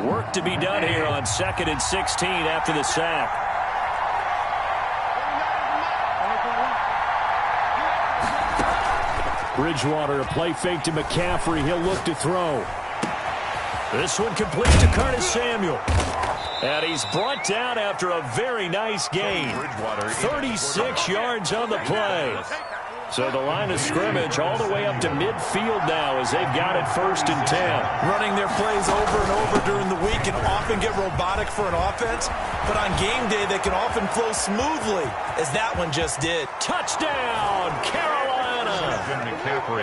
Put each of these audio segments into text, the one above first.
Work to be done here on 2nd and 16 after the sack. Bridgewater, a play fake to McCaffrey. He'll look to throw. This one complete to Curtis Samuel. And he's brought down after a very nice gain. 36 yards on the play. So the line of scrimmage all the way up to midfield now as they've got it 1st and 10. Running their plays over and over during the week can often get robotic for an offense, but on game day they can often flow smoothly, as that one just did. Touchdown, Carolina!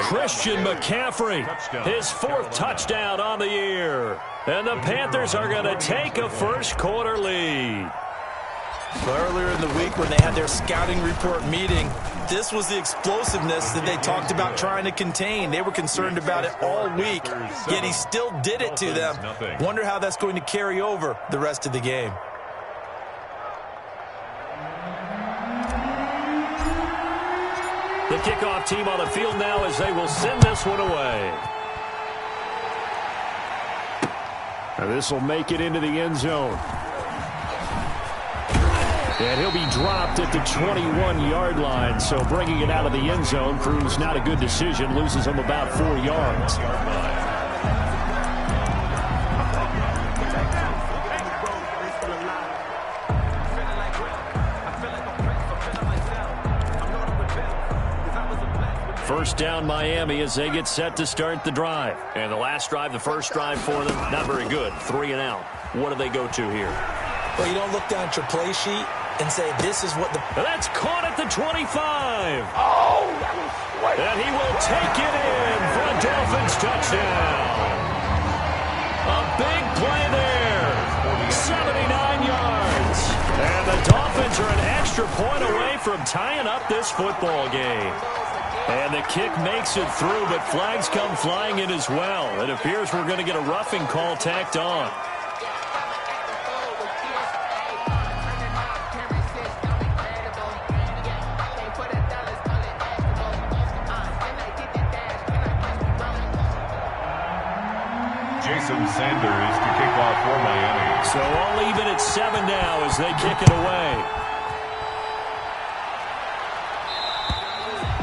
Christian McCaffrey, his 4th touchdown on the year. And the Panthers are going to take a first-quarter lead. So earlier in the week when they had their scouting report meeting, this was the explosiveness that they talked about trying to contain. They were concerned about it all week, yet he still did it to them. Wonder how that's going to carry over the rest of the game. The kickoff team on the field now as they will send this one away. Now this will make it into the end zone. And he'll be dropped at the 21-yard line. So bringing it out of the end zone proves not a good decision. Loses him about 4 yards. First down Miami as they get set to start the drive. And the last drive, the first drive for them, not very good. 3 and out. What do they go to here? Well, you don't look down at your play sheet and say, this is what the... That's caught at the 25. Oh, that was sweet. And he will take it in for a Dolphins touchdown. A big play there. 79 yards. And the Dolphins are an extra point away from tying up this football game. And the kick makes it through, but flags come flying in as well. It appears we're going to get a roughing call tacked on. Jason Sanders to kick off for Miami. So all even at 7 now as they kick it away.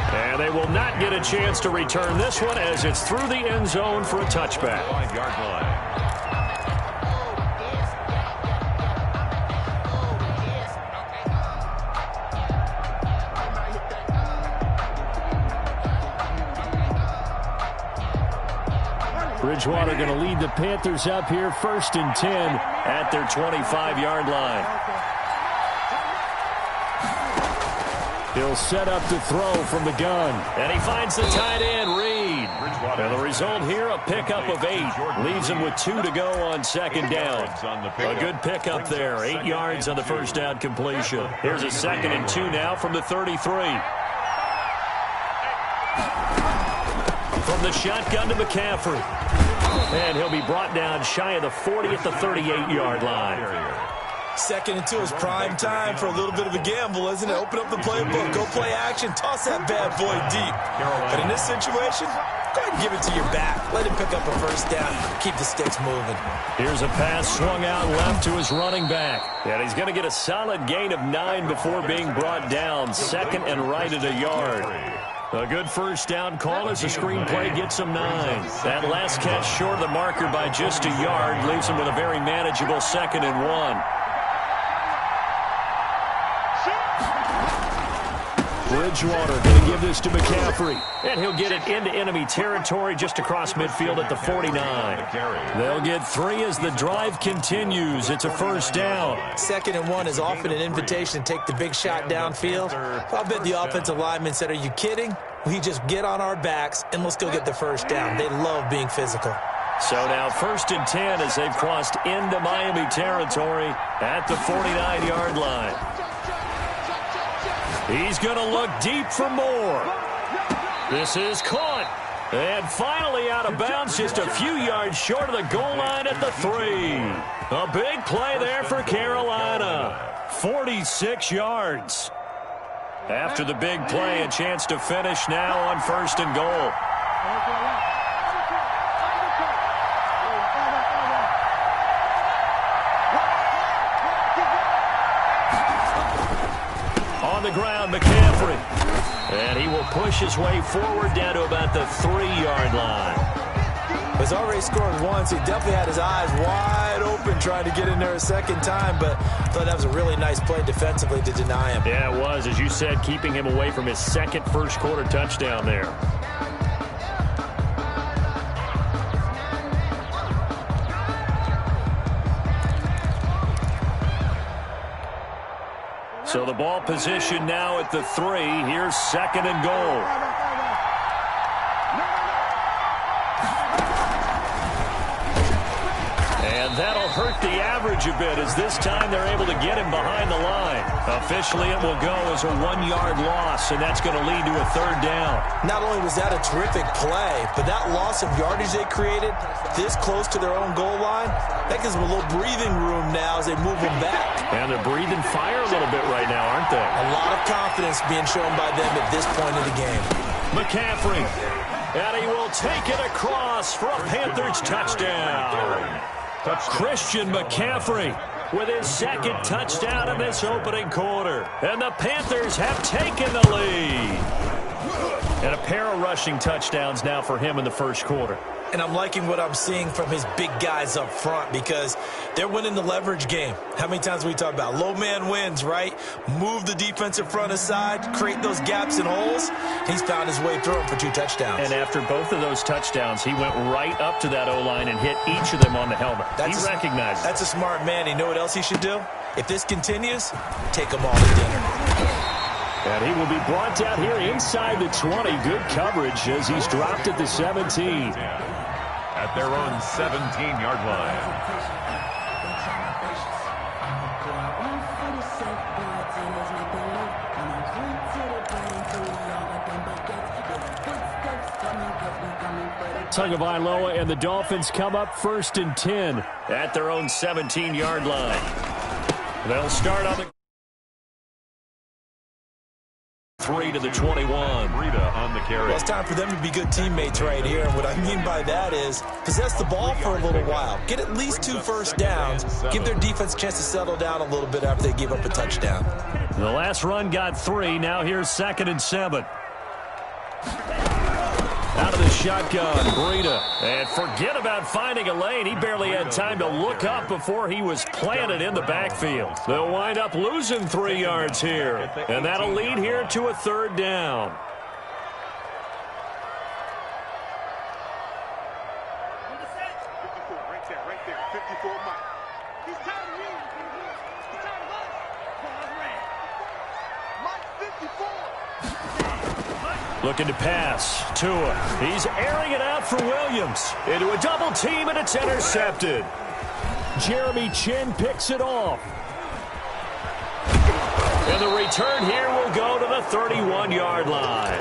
And they will not get a chance to return this one as it's through the end zone for a touchback. 5-yard line. Bridgewater going to lead the Panthers up here 1st and 10 at their 25-yard line. He'll set up to throw from the gun. And he finds the tight end, Reed. And the result here, a pickup of 8. Leaves him with 2 to go on 2nd down. A good pickup there. 8 yards on the first down completion. Here's a 2nd and 2 now from the 33. From the shotgun to McCaffrey. And he'll be brought down shy of the 40 at the 38-yard line. 2nd and 2 is prime time for a little bit of a gamble, isn't it? Open up the playbook, go play action, toss that bad boy deep. But in this situation, go ahead and give it to your back. Let him pick up a first down. Keep the sticks moving. Here's a pass swung out left to his running back. And he's going to get a solid gain of 9 before being brought down. 2nd and right at a yard. A good first down call as the screenplay gets him 9. That last catch short of the marker by just a yard leaves him with a very manageable 2nd and 1. Bridgewater going to give this to McCaffrey. And he'll get it into enemy territory just across midfield at the 49. They'll get 3 as the drive continues. It's a first down. 2nd and 1 is often an invitation to take the big shot downfield. I'll bet the offensive lineman said, are you kidding? We just get on our backs and let's go get the first down. They love being physical. So now 1st and 10 as they've crossed into Miami territory at the 49-yard line. He's going to look deep for more. This is caught. And finally out of bounds, just a few yards short of the goal line at the 3. A big play there for Carolina. 46 yards. After the big play, a chance to finish now on 1st and goal. ground, McCaffrey. And he will push his way forward down to about the 3-yard line. He's already scored once. He definitely had his eyes wide open trying to get in there a second time, but I thought that was a really nice play defensively to deny him. Yeah, it was, as you said, keeping him away from his second first-quarter touchdown there. So the ball position now at the 3. Here's 2nd and goal. That'll hurt the average a bit, as this time they're able to get him behind the line. Officially, it will go as a 1-yard loss, and that's going to lead to a 3rd down. Not only was that a terrific play, but that loss of yardage they created this close to their own goal line, that gives them a little breathing room now as they move them back. And they're breathing fire a little bit right now, aren't they? A lot of confidence being shown by them at this point in the game. McCaffrey, and he will take it across for a Panthers touchdown. Christian McCaffrey with his 2nd touchdown in this opening quarter. And the Panthers have taken the lead. And a pair of rushing touchdowns now for him in the first quarter. And I'm liking what I'm seeing from his big guys up front because they're winning the leverage game. How many times we talk about low man wins, right? Move the defensive front aside, create those gaps and holes. He's found his way through them for 2 touchdowns. And after both of those touchdowns, he went right up to that O-line and hit each of them on the helmet. He recognized it. That's a smart man. You know what else he should do? If this continues, take them all to dinner. And he will be brought down here inside the 20. Good coverage as he's dropped at the 17. At their own 17-yard line. Tagovailoa and the Dolphins come up 1st and 10 at their own 17-yard line. They'll start on the 3 to the 21. Rita on the carry. Well, it's time for them to be good teammates right here. And what I mean by that is possess the ball for a little while. Get at least 2 first downs. Give their defense a chance to settle down a little bit after they give up a touchdown. The last run got 3. Now here's 2nd and 7. Out of the shotgun, Breida. And forget about finding a lane. He barely had time to look up before he was planted in the backfield. They'll wind up losing 3 yards here. And that'll lead here to a 3rd down. Looking to pass. Tua. He's airing it out for Williams. Into a double team, and it's intercepted. Jeremy Chin picks it off. And the return here will go to the 31-yard line.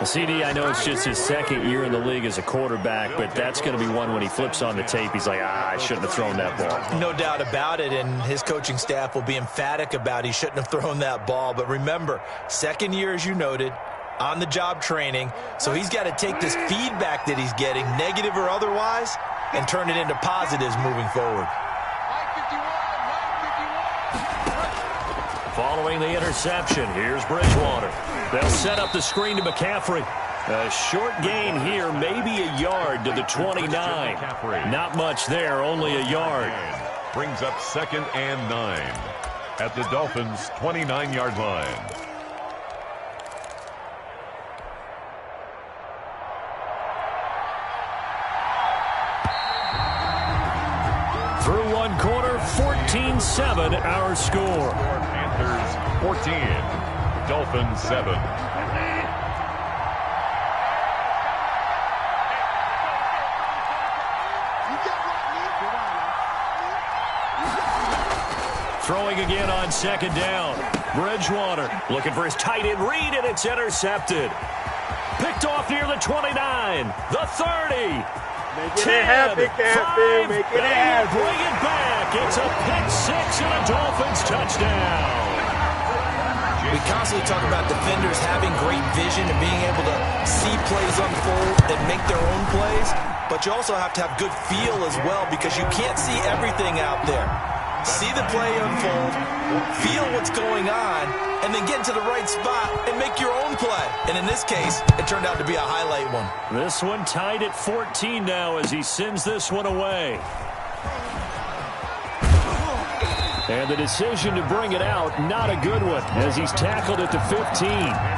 CD, I know it's just his 2nd year in the league as a quarterback, but that's going to be one when he flips on the tape. He's like, I shouldn't have thrown that ball. No doubt about it, and his coaching staff will be emphatic about he shouldn't have thrown that ball. But remember, 2nd year, as you noted, on-the-job training, so he's got to take this feedback that he's getting, negative or otherwise, and turn it into positives moving forward. Following the interception, here's Bridgewater. They'll set up the screen to McCaffrey. A short gain here, maybe a yard to the 29. Not much there, only a yard. Brings up 2nd and 9 at the Dolphins' 29-yard line. Through 1 quarter, 14-7 our score. Panthers 14, Dolphins 7. Throwing again on 2nd down. Bridgewater looking for his tight end read, and it's intercepted. Picked off near the 29, the 30. Making it happen, Captain. Making it happen. Bring it back. It's a pick-6 and a Dolphins touchdown. We constantly talk about defenders having great vision and being able to see plays unfold and make their own plays, but you also have to have good feel as well because you can't see everything out there. see the play unfold, feel what's going on, and then get into the right spot and make your own play. And in this case, it turned out to be a highlight one. This one tied at 14 now as he sends this one away. And the decision to bring it out, not a good one, as he's tackled at the 15.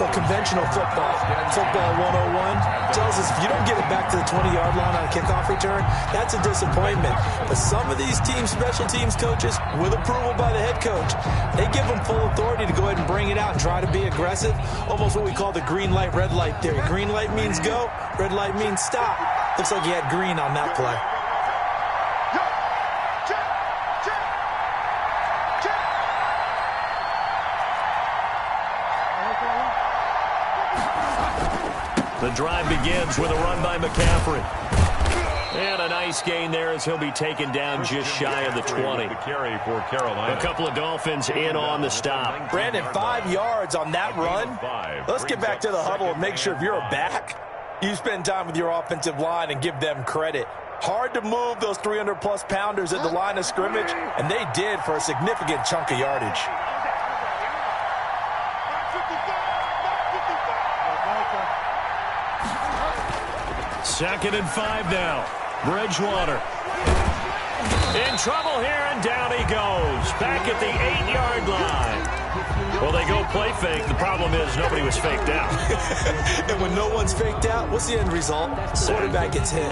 Well, conventional football 101, tells us if you don't get it back to the 20-yard line on a kickoff return, that's a disappointment. But some of these special teams coaches, with approval by the head coach, they give them full authority to go ahead and bring it out and try to be aggressive, almost what we call the green light, red light theory. Green light means go, red light means stop. Looks like he had green on that play. The drive begins with a run by McCaffrey. And a nice gain there as he'll be taken down just shy of the 20. Carry for Carolina. A couple of Dolphins in on the stop. Brandon, 5 yards on that run. Let's get back to the huddle and make sure if you're a back, you spend time with your offensive line and give them credit. Hard to move those 300-plus pounders at the line of scrimmage, and they did for a significant chunk of yardage. Second and 5 now. Bridgewater. In trouble here, and down he goes. Back at the 8-yard line. Well, they go play fake. The problem is nobody was faked out. And when no one's faked out, what's the end result? Quarterback gets hit.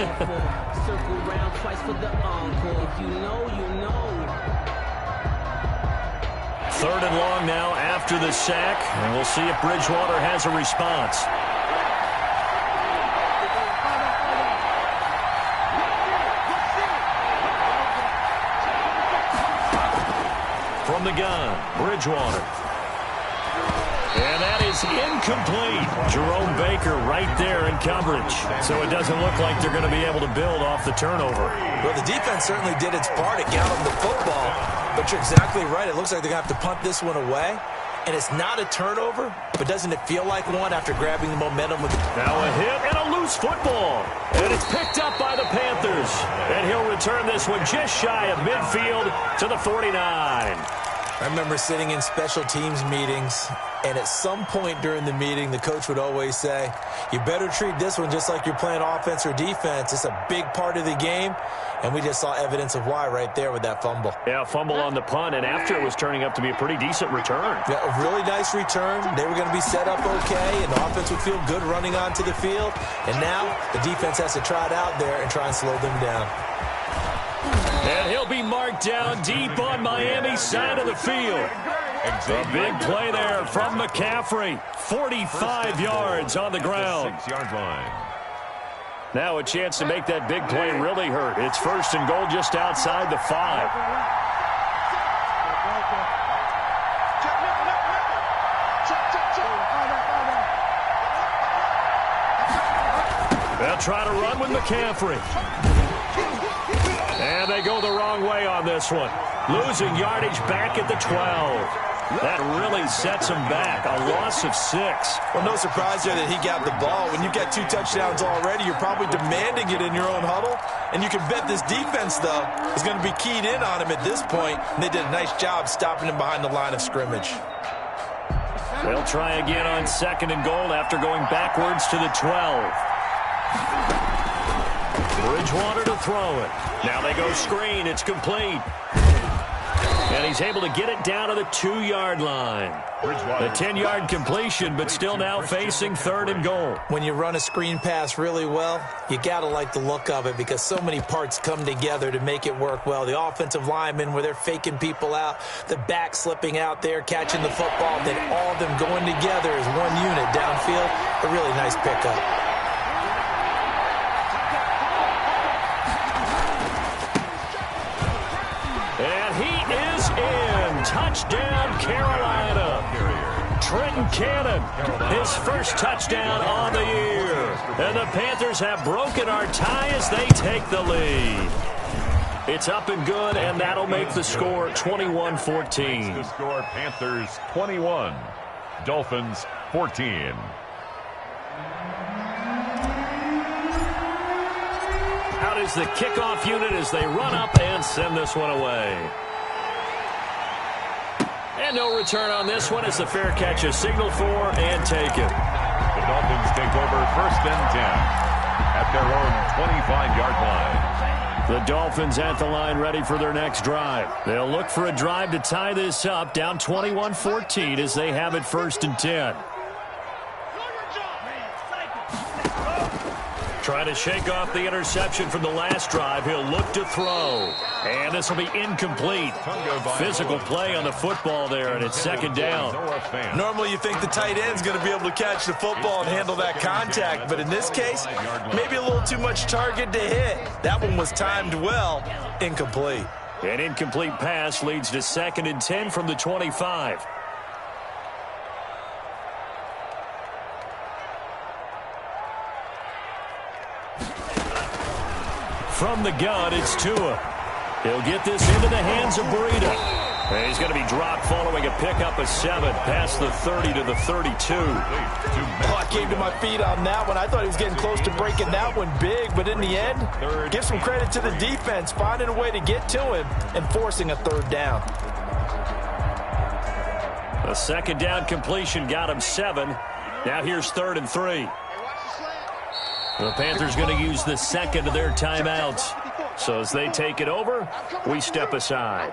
Third and long now after the sack. And we'll see if Bridgewater has a response. From the gun, Bridgewater. And that is incomplete. Jerome Baker right there in coverage. So it doesn't look like they're going to be able to build off the turnover. Well, the defense certainly did its part at getting the football. But you're exactly right. It looks like they're going to have to punt this one away. And it's not a turnover, but doesn't it feel like one after grabbing the momentum? Now a hit and a loose football. And it's picked up by the Panthers. And he'll return this one just shy of midfield to the 49. I remember sitting in special teams meetings, and at some point during the meeting, the coach would always say, you better treat this one just like you're playing offense or defense. It's a big part of the game, and we just saw evidence of why right there with that fumble. Yeah, fumble on the punt, and after it was turning up to be a pretty decent return. Yeah, a really nice return. They were going to be set up okay, and the offense would feel good running onto the field. And now the defense has to try it out there and try and slow them down. And he'll be marked down deep on Miami's side of the field. A big play there from McCaffrey. 45 yards on the ground. 6-yard line. Now a chance to make that big play really hurt. It's first and goal just outside the 5. They'll try to run with McCaffrey. And they go the wrong way on this one. Losing yardage back at the 12. That really sets him back. A loss of 6. Well, no surprise there that he got the ball. When you've got 2 touchdowns already, you're probably demanding it in your own huddle. And you can bet this defense, though, is going to be keyed in on him at this point. And they did a nice job stopping him behind the line of scrimmage. They'll try again on second and goal after going backwards to the 12. Bridgewater to throw it. Now they go screen. It's complete. And he's able to get it down to the 2-yard line. A 10-yard completion, but still now facing third and goal. When you run a screen pass really well, you got to like the look of it because so many parts come together to make it work well. The offensive linemen, where they're faking people out, the back slipping out there, catching the football, then all of them going together as one unit downfield. A really nice pickup. Touchdown, Carolina. Trenton Cannon, his first touchdown on the year. And the Panthers have broken our tie as they take the lead. It's up and good, and that'll make the score 21-14. The score, Panthers 21, Dolphins 14. Out is the kickoff unit as they run up and send this one away. And no return on this one as the fair catch is signaled for and taken. The Dolphins take over 1st and 10 at their own 25-yard line. The Dolphins at the line ready for their next drive. They'll look for a drive to tie this up, down 21-14 as they have it 1st and 10. Trying to shake off the interception from the last drive. He'll look to throw. And this will be incomplete. Physical play on the football there, and it's 2nd down. Normally you think the tight end's going to be able to catch the football and handle that contact, but in this case, maybe a little too much target to hit. That one was timed well. Incomplete. An incomplete pass leads to 2nd and 10 from the 25. From the gun, it's Tua. He'll get this into the hands of Breida. And he's going to be dropped following a pickup of 7 past the 30 to the 32. I came to my feet on that one. I thought he was getting close to breaking that one big, but in the end, give some credit to the defense, finding a way to get to him and forcing a 3rd down. A 2nd down completion got him 7. Now here's 3rd and 3. The Panthers going to use the 2nd of their timeouts. So as they take it over, we step aside.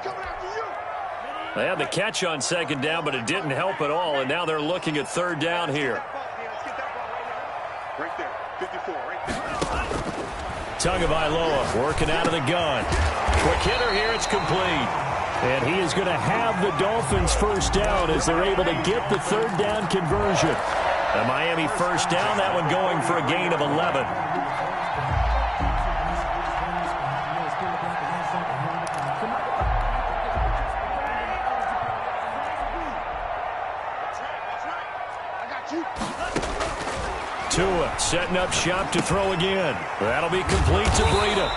They had the catch on 2nd down, but it didn't help at all, and now they're looking at 3rd down here. Tagovailoa working out of the gun. Quick hitter here, it's complete. And he is going to have the Dolphins 1st down as they're able to get the 3rd down conversion. The Miami 1st down, that one going for a gain of 11. Tua setting up shop to throw again. That'll be complete to Breida.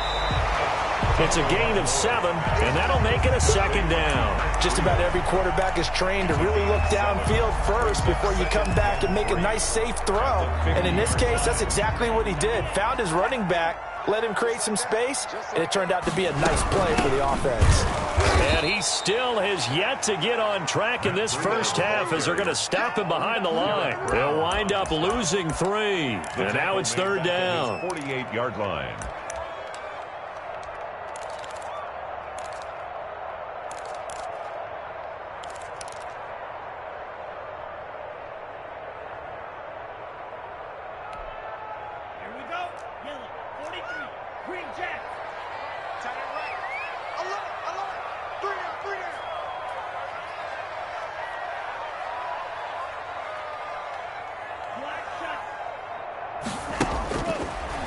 It's a gain of 7, and that'll make it a 2nd down. Just about every quarterback is trained to really look downfield first before you come back and make a nice, safe throw. And in this case, that's exactly what he did. Found his running back, let him create some space, and it turned out to be a nice play for the offense. And he still has yet to get on track in this 1st half as they're going to stop him behind the line. They'll wind up losing 3, and now it's 3rd down. 48-yard line.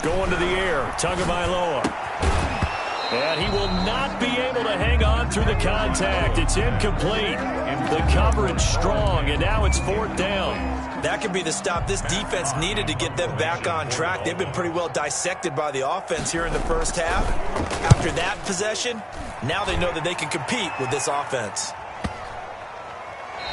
Going to the air, Tagovailoa. And he will not be able to hang on through the contact. It's incomplete. The coverage strong, and now it's 4th down. That could be the stop this defense needed to get them back on track. They've been pretty well dissected by the offense here in the 1st half. After that possession, now they know that they can compete with this offense.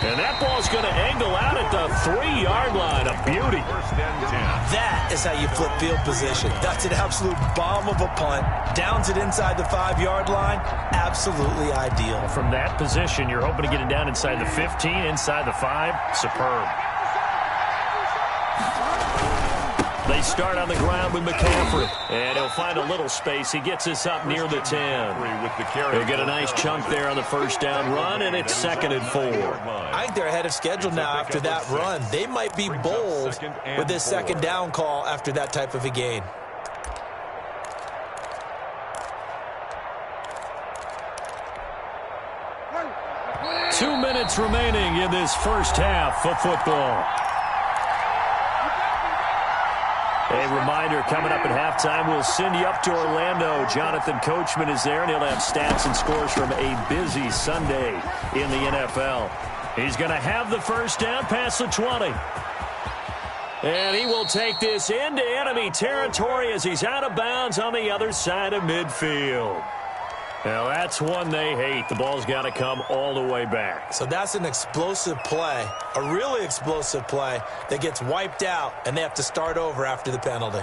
And that ball's going to angle out at the 3-yard line. A beauty. 1st and 10. That is how you flip field position. That's an absolute bomb of a punt. Downs it inside the 5-yard line. Absolutely ideal. From that position, you're hoping to get it down inside the 15, inside the 5. Superb. They start on the ground with McCaffrey. And he'll find a little space. He gets us up near the 10. He'll get a nice chunk there on the 1st down run, and it's 2nd and 4. I think they're ahead of schedule now after that run. They might be bold with this 2nd down call after that type of a gain. Two minutes remaining in this 1st half of football. A reminder, coming up at halftime, we'll send you up to Orlando. Jonathan Coachman is there, and he'll have stats and scores from a busy Sunday in the NFL. He's going to have the 1st down past the 20. And he will take this into enemy territory as he's out of bounds on the other side of midfield. Now, that's one they hate. The ball's got to come all the way back. So that's an explosive play, a really explosive play that gets wiped out, and they have to start over after the penalty.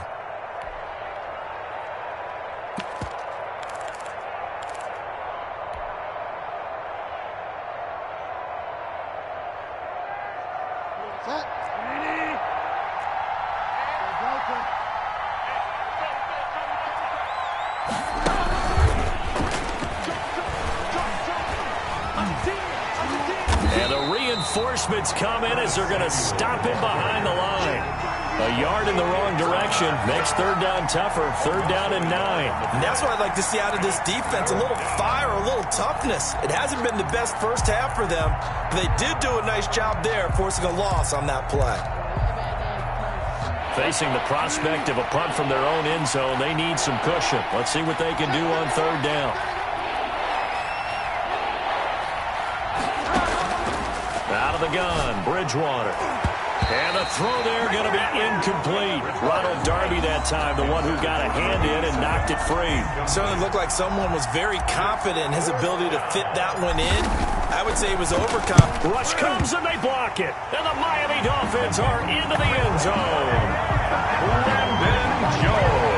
And the reinforcements come in as they're going to stop him behind the line. A yard in the wrong direction makes third down tougher. Third down and 9. And that's what I'd like to see out of this defense. A little fire, a little toughness. It hasn't been the best first half for them, but they did do a nice job there forcing a loss on that play. Facing the prospect of a punt from their own end zone, they need some cushion. Let's see what they can do on third down. Out of the gun, Bridgewater. And the throw there going to be incomplete. Ronald Darby that time, the one who got a hand in and knocked it free. Certainly looked like someone was very confident in his ability to fit that one in. I would say he was overconfident. Rush comes and they block it. And the Miami Dolphins are into the end zone. Brandon Jones.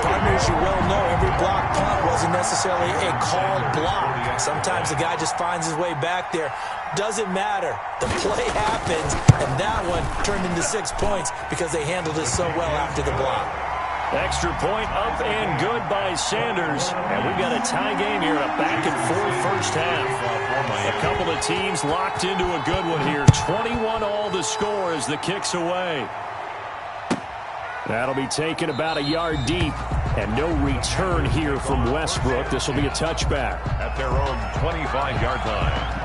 Partners, you well know, every block punt wasn't necessarily a called block. Sometimes the guy just finds his way back there. Doesn't matter. The play happens, and that one turned into 6 points because they handled it so well after the block. Extra point up and good by Sanders. And we've got a tie game here, a back-and-forth first half. A couple of teams locked into a good one here. 21 all the score as the kick's away. That'll be taken about a yard deep. And no return here from Westbrook. This will be a touchback. At their own 25-yard line.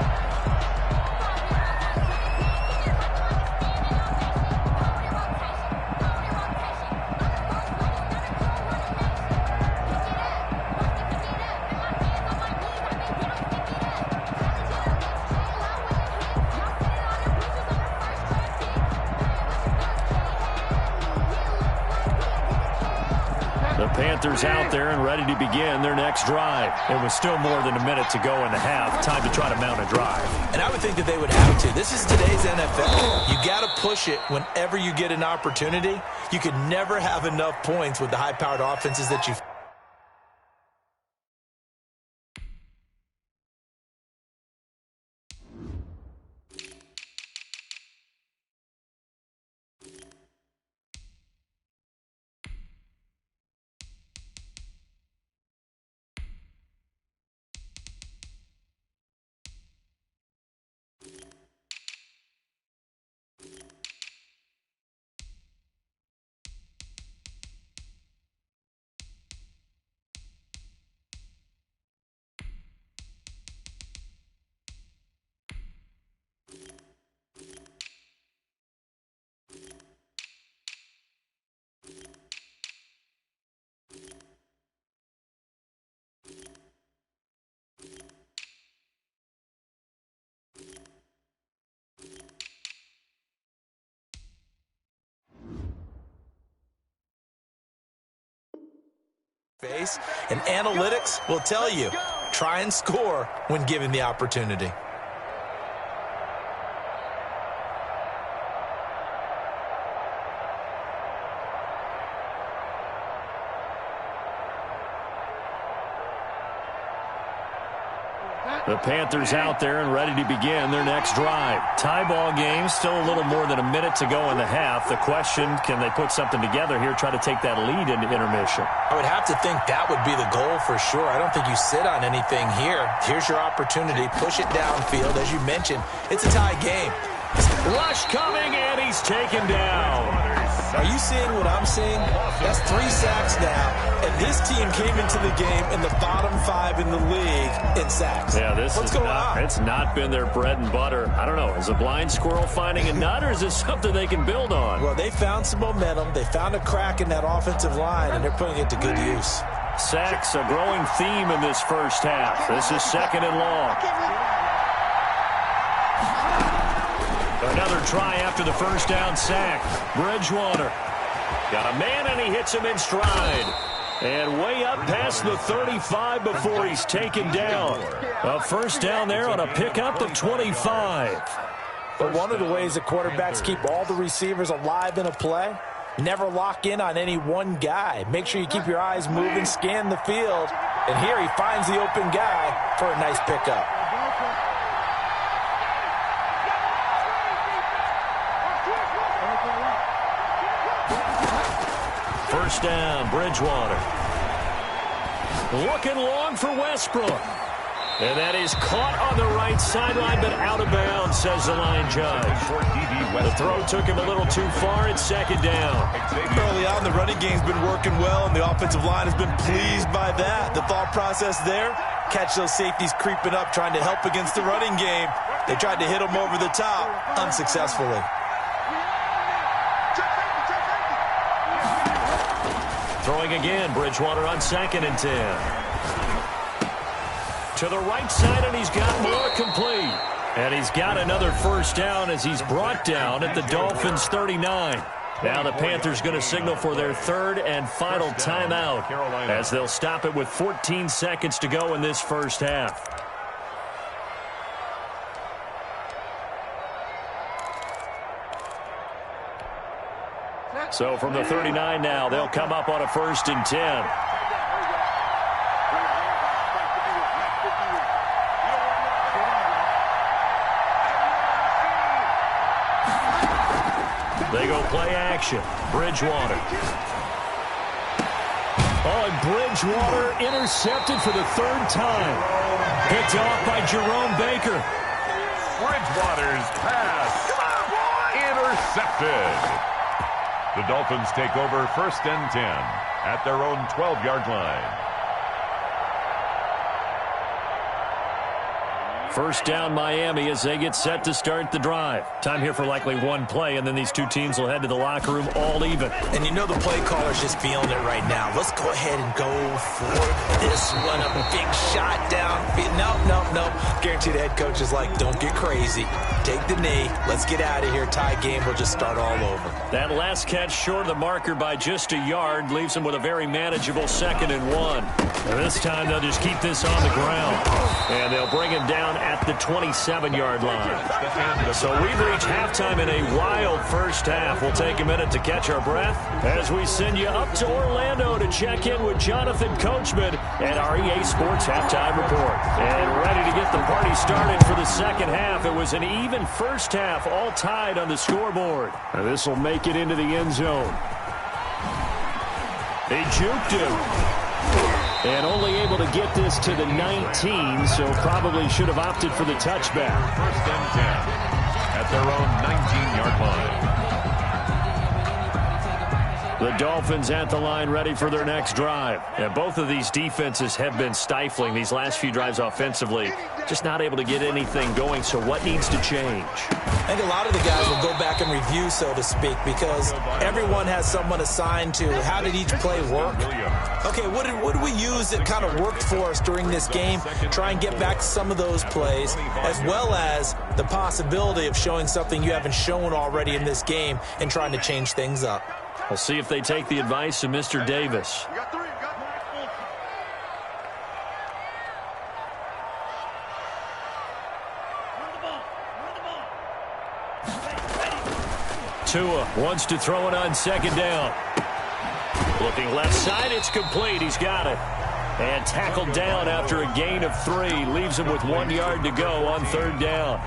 Panthers out there and ready to begin their next drive. It was still more than a minute to go in the half. Time to try to mount a drive. And I would think that they would have to. This is today's NFL. You got to push it whenever you get an opportunity. You could never have enough points with the high-powered offenses that you face, and analytics will tell you, try and score when given the opportunity. The Panthers out there and ready to begin their next drive. Tie ball game, still a little more than a minute to go in the half. The question, can they put something together here, try to take that lead into intermission? I would have to think that would be the goal for sure. I don't think you sit on anything here. Here's your opportunity. Push it downfield. As you mentioned, it's a tie game. Rush coming, and he's taken down. Are you seeing what I'm seeing? That's 3 sacks now, and this team came into the game in the bottom 5 in the league in sacks. Yeah, What's going on? It's not been their bread and butter. I don't know. Is a blind squirrel finding a nut, or is this something they can build on? Well, they found some momentum. They found a crack in that offensive line, and they're putting it to good use. Sacks, a growing theme in this first half. This is second and long. Another try after the first down sack. Bridgewater got a man, and he hits him in stride. And way up past the 35 before he's taken down. A first down there on a pickup of 25. But one of the ways that quarterbacks keep all the receivers alive in a play, never lock in on any one guy. Make sure you keep your eyes moving, scan the field. And here he finds the open guy for a nice pickup. first down, Bridgewater. Looking long for Westbrook. And that is caught on the right sideline, but out of bounds, says the line judge. The throw took him a little too far. It's second down. Early on, the running game's been working well, and the offensive line has been pleased by that. The thought process there, catch those safeties creeping up, trying to help against the running game. They tried to hit them over the top, unsuccessfully. Throwing again, Bridgewater on 2nd and 10. To the right side, and he's got more, complete. And he's got another first down as he's brought down at the Dolphins' 39. Now the Panthers going to signal for their third and final timeout as they'll stop it with 14 seconds to go in this first half. So from the 39 now, they'll come up on a 1st and 10. They go play action. Bridgewater. Oh, and Bridgewater intercepted for the 3rd time. Picked off by Jerome Baker. Bridgewater's pass. Intercepted. The Dolphins take over 1st and 10 at their own 12-yard line. First down, Miami, as they get set to start the drive. Time here for likely one play, and then these two teams will head to the locker room all even. And you know the play caller's just feeling it right now. Let's go ahead and go for this one. A big shot down. No. Guaranteed the head coach is like, don't get crazy. Take the knee. Let's get out of here. Tie game. We'll just start all over. That last catch short of the marker by just a yard leaves them with a very manageable 2nd and 1. And this time they'll just keep this on the ground. And they'll bring him down at the 27-yard line. So we've reached halftime in a wild first half. We'll take a minute to catch our breath as we send you up to Orlando to check in with Jonathan Coachman and our EA Sports Halftime Report. And ready to get the party started for the second half. It was an even first half, all tied on the scoreboard. This will make it into the end zone. They juked him. And only able to get this to the 19, so probably should have opted for the touchback. 1st and 10 at their own 19-yard line. The Dolphins at the line ready for their next drive. And both of these defenses have been stifling these last few drives offensively. Just not able to get anything going, so what needs to change? I think a lot of the guys will go back and review, so to speak, because everyone has someone assigned to how did each play work. Okay, what did we use that kind of worked for us during this game? Try and get back to some of those plays, as well as the possibility of showing something you haven't shown already in this game and trying to change things up. We'll see if they take the advice of Mr. Davis. Tua wants to throw it on 2nd down. Looking left side, it's complete. He's got it. And tackled down after a gain of 3. Leaves him with 1 yard to go on 3rd down.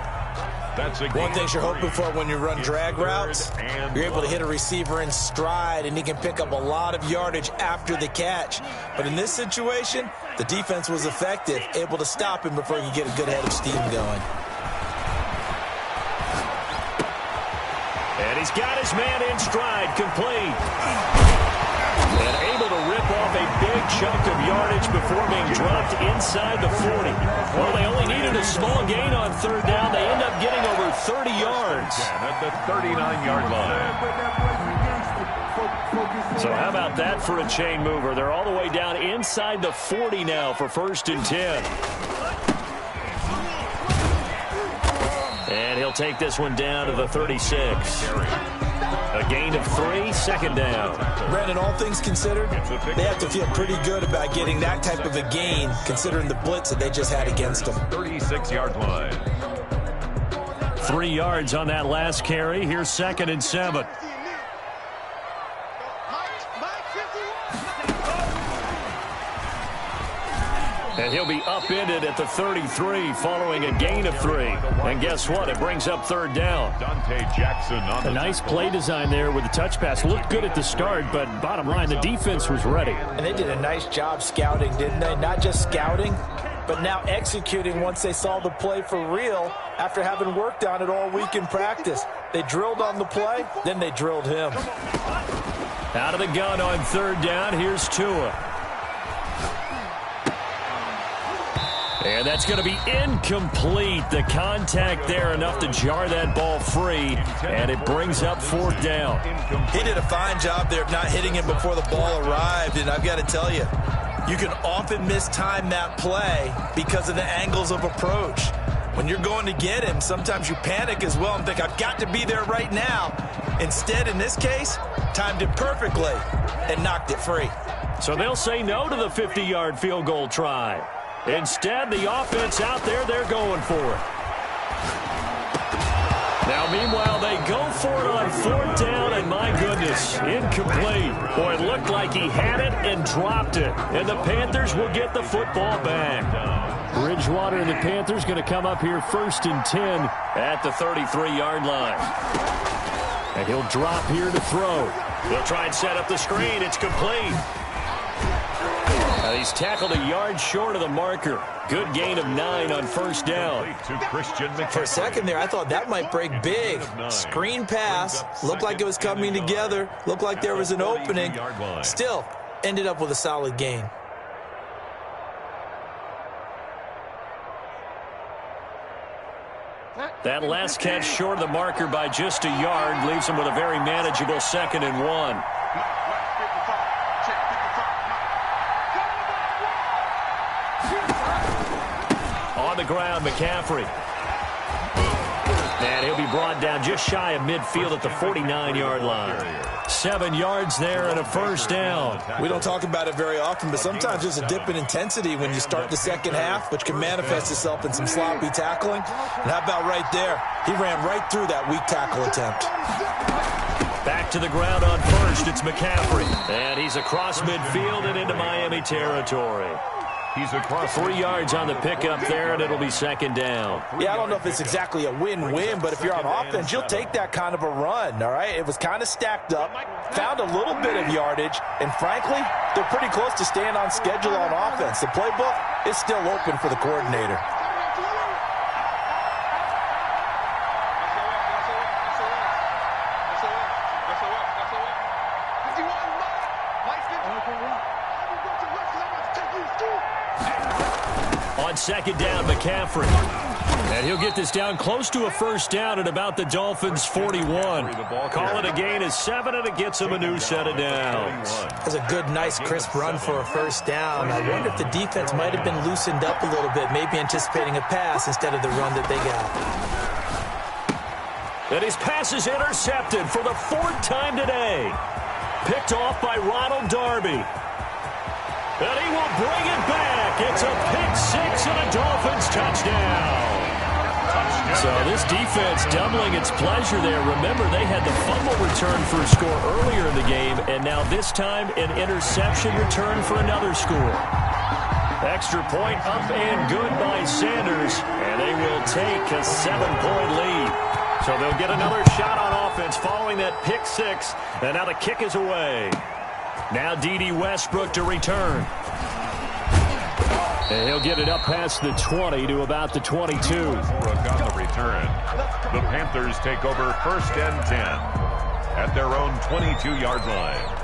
One thing you're hoping for when you run drag routes, you're able to hit a receiver in stride, and he can pick up a lot of yardage after the catch. But in this situation, the defense was effective, able to stop him before he could get a good head of steam going. And he's got his man in stride, complete. And able to rip off a big chunk of yardage before being dropped inside the 40. Well, they only needed a small gain on 3rd down. They end up getting over 30 yards. At the 39-yard line. So how about that for a chain mover? They're all the way down inside the 40 now for 1st and 10. And he'll take this one down to the 36. A gain of 3, 2nd down. Brandon, all things considered, they have to feel pretty good about getting that type of a gain, considering the blitz that they just had against them. 36-yard line. 3 yards on that last carry. Here's 2nd and 7. And he'll be upended at the 33 following a gain of 3. And guess what? It brings up third down. Dante Jackson on a nice play design there with the touch pass. Looked good at the start, but bottom line, the defense was ready. And they did a nice job scouting, didn't they? Not just scouting, but now executing once they saw the play for real after having worked on it all week in practice. They drilled on the play, then they drilled him. Out of the gun on third down, here's Tua. And that's going to be incomplete. The contact there enough to jar that ball free, and it brings up fourth down. He did a fine job there of not hitting him before the ball arrived, and I've got to tell you, you can often mistime that play because of the angles of approach. When you're going to get him, sometimes you panic as well and think, I've got to be there right now. Instead, in this case, timed it perfectly and knocked it free. So they'll say no to the 50-yard field goal try. Instead, the offense out there, they're going for it. Now, meanwhile, they go for it on fourth down, and my goodness, incomplete. Boy, it looked like he had it and dropped it. And the Panthers will get the football back. Bridgewater and the Panthers going to come up here 1st and 10 at the 33-yard line. And he'll drop here to throw. He'll try and set up the screen. It's complete. Now he's tackled a yard short of the marker. Good gain of 9 on first down. For a second there, I thought that might break big. Screen pass. Looked like it was coming together. Looked like there was an opening. Still, ended up with a solid gain. That last catch short of the marker by just a yard leaves him with a very manageable 2nd and 1. On the ground, McCaffrey. And he'll be brought down just shy of midfield at the 49-yard line. 7 yards there and a first down. We don't talk about it very often, but sometimes there's a dip in intensity when you start the second half, which can manifest itself in some sloppy tackling. And how about right there? He ran right through that weak tackle attempt. Back to the ground on first, it's McCaffrey. And he's across midfield and into Miami territory. He's across 3 yards on the pickup there, and it'll be 2nd down. Yeah, I don't know if it's exactly a win-win, but if you're on offense, you'll take that kind of a run, all right? It was kind of stacked up, found a little bit of yardage, and frankly, they're pretty close to staying on schedule on offense. The playbook is still open for the coordinator. On 2nd down, McCaffrey. And he'll get this down close to a first down at about the Dolphins' 41. Call it a gain of 7, and it gets him a new set of downs. That's a good, nice, crisp run for a first down. I wonder if the defense might have been loosened up a little bit, maybe anticipating a pass instead of the run that they got. And his pass is intercepted for the 4th time today. Picked off by Ronald Darby. And he will bring it back. It's a pick 6 and a Dolphins touchdown. So this defense doubling its pleasure there. Remember, they had the fumble return for a score earlier in the game, and now this time an interception return for another score. Extra point up and good by Sanders, and they will take a 7-point lead. So they'll get another shot on offense following that pick 6, and now the kick is away. Now D.D. Westbrook to return. And he'll get it up past the 20 to about the 22. Westbrook on the return. The Panthers take over 1st and 10 at their own 22-yard line.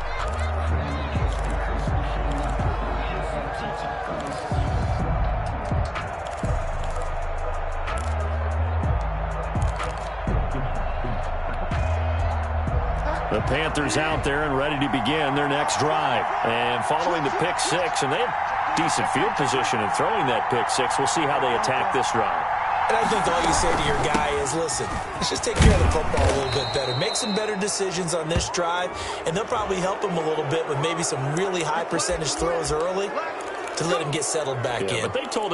The Panthers out there and ready to begin their next drive. And following the pick 6, and they have decent field position in throwing that pick 6. We'll see how they attack this drive. And I think all you say to your guy is, listen, let's just take care of the football a little bit better. Make some better decisions on this drive, and they'll probably help him a little bit with maybe some really high percentage throws early to let him get settled back in. But they told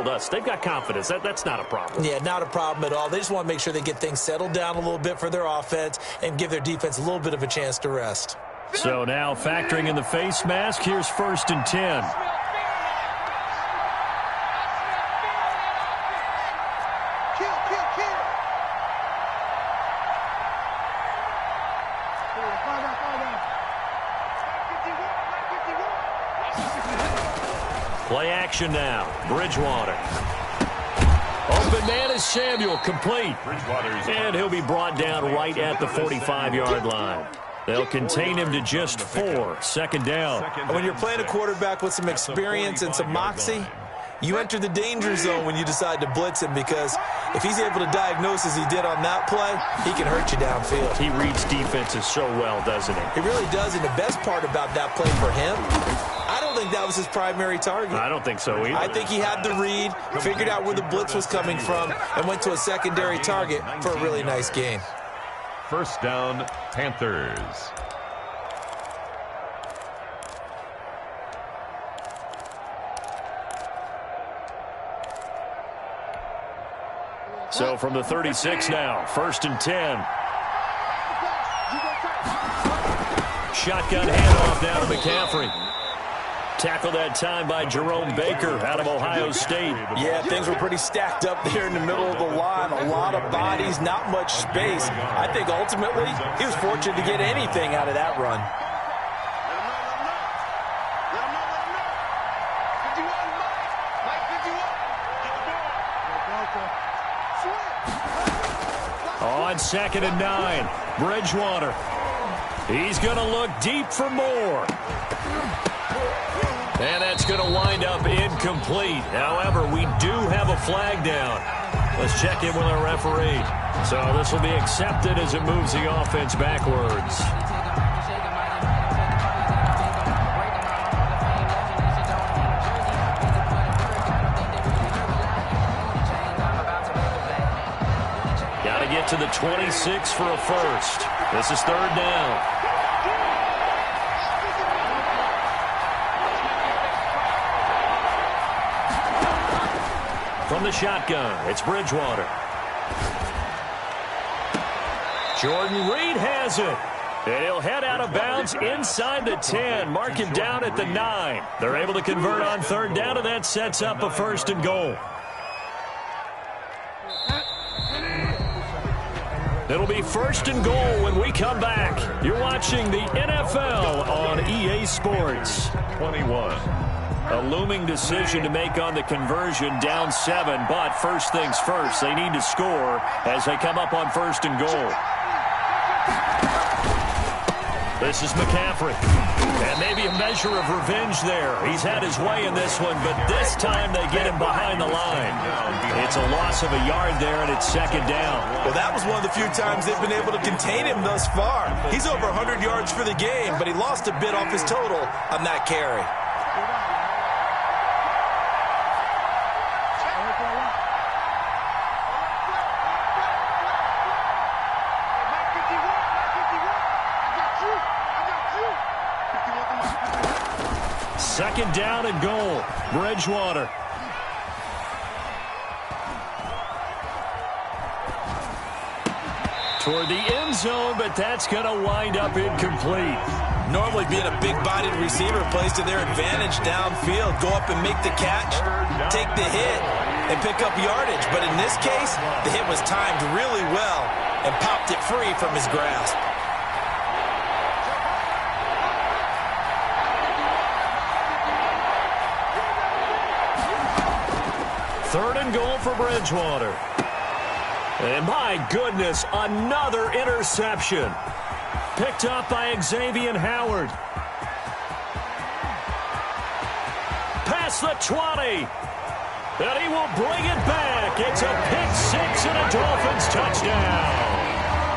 us, they've got confidence. That's not a problem. Yeah, not a problem at all. They just want to make sure they get things settled down a little bit for their offense and give their defense a little bit of a chance to rest. So now factoring in the face mask, here's 1st and 10. Play action now. Bridgewater. Open man is Samuel, complete. And he'll be brought down right at the 45-yard line. They'll contain him to just 4. Second down. When you're playing a quarterback with some experience and some moxie, you enter the danger zone when you decide to blitz him, because if he's able to diagnose as he did on that play, he can hurt you downfield. He reads defenses so well, doesn't he? He really does, and the best part about that play for him, I don't think that was his primary target. I don't think so either. I think he had the read, figured out where the blitz was coming from, and went to a secondary target for a really nice gain. First down, Panthers. So from the 36 now, 1st and 10. Shotgun handoff down to McCaffrey. Tackled that time by Jerome Baker out of Ohio State. Yeah, things were pretty stacked up there in the middle of the line. A lot of bodies, not much space. I think ultimately he was fortunate to get anything out of that run. On 2nd and 9, Bridgewater. He's going to look deep for more. And that's going to wind up incomplete. However, we do have a flag down. Let's check in with our referee. So this will be accepted as it moves the offense backwards. To the 26 for a first. This is 3rd down. From the shotgun, it's Bridgewater. Jordan Reed has it. And he'll head out of bounds inside the 10. Mark him down at the 9. They're able to convert on 3rd down, and that sets up a 1st and goal. It'll be 1st and goal when we come back. You're watching the NFL on EA Sports. 21. A looming decision to make on the conversion, down 7. But first things first, they need to score as they come up on 1st and goal. This is McCaffrey. And maybe a measure of revenge there. He's had his way in this one, but this time they get him behind the line. It's a loss of a yard there, and it's 2nd down. Well, that was one of the few times they've been able to contain him thus far. He's over 100 yards for the game, but he lost a bit off his total on that carry. Second down and goal. Bridgewater. Toward the end zone, but that's going to wind up incomplete. Normally being a big-bodied receiver plays to their advantage downfield. Go up and make the catch, take the hit, and pick up yardage. But in this case, the hit was timed really well and popped it free from his grasp. Third and goal for Bridgewater. And my goodness, another interception. Picked up by Xavier Howard. Past the 20. And he will bring it back. It's a pick-6 and a Dolphins touchdown.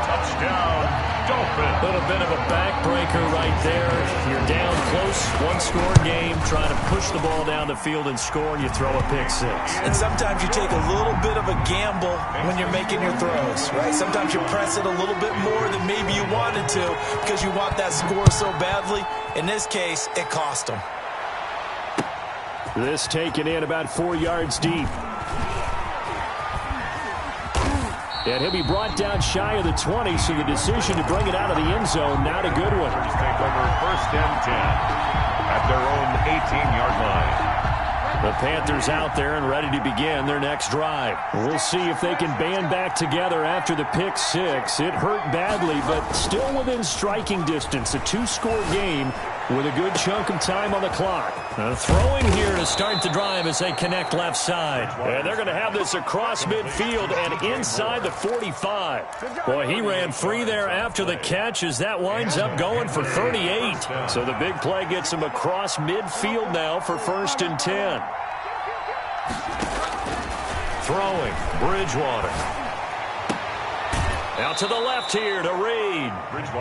Touchdown, Dolphins. A little bit of a backbreaker right there. You're down close, one-score game, trying to push the ball down the field and score, and you throw a pick-6. And sometimes you take a little bit of a gamble when you're making your throws, right? Sometimes you press it a little bit more than maybe you wanted to because you want that score so badly. In this case, it cost them. This taken in about 4 yards deep. And he'll be brought down shy of the 20, so the decision to bring it out of the end zone, not a good one. Take over 1st and 10 at their own 18-yard line. The Panthers out there and ready to begin their next drive. We'll see if they can band back together after the pick-6. It hurt badly, but still within striking distance. A 2-score game with a good chunk of time on the clock. Throwing here to start the drive as they connect left side. And they're going to have this across midfield and inside the 45. Boy, he ran free there after the catch as that winds up going for 38. So the big play gets him across midfield now for 1st and 10. Throwing, Bridgewater. Out to the left here to Reed.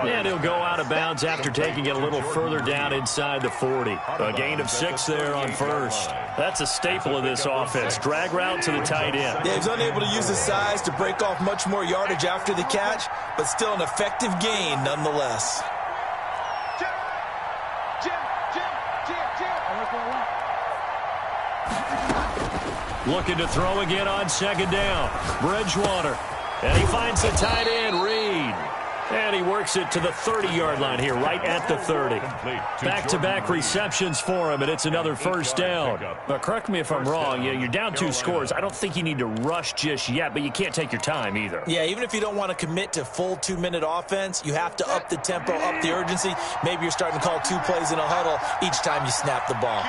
And he'll go out of bounds after taking it a little further down inside the 40. A gain of 6 there on 1st. That's a staple of this offense. Drag route to the tight end. Yeah, he's unable to use his size to break off much more yardage after the catch, but still an effective gain nonetheless. Looking to throw again on 2nd down. Bridgewater. And he finds the tight end, Reed. And he works it to the 30-yard line here, right at the 30. Back-to-back receptions for him, and it's another 1st down. But correct me if I'm wrong, you're down 2 scores. I don't think you need to rush just yet, but you can't take your time either. Yeah, even if you don't want to commit to full 2-minute offense, you have to up the tempo, up the urgency. Maybe you're starting to call 2 plays in a huddle each time you snap the ball.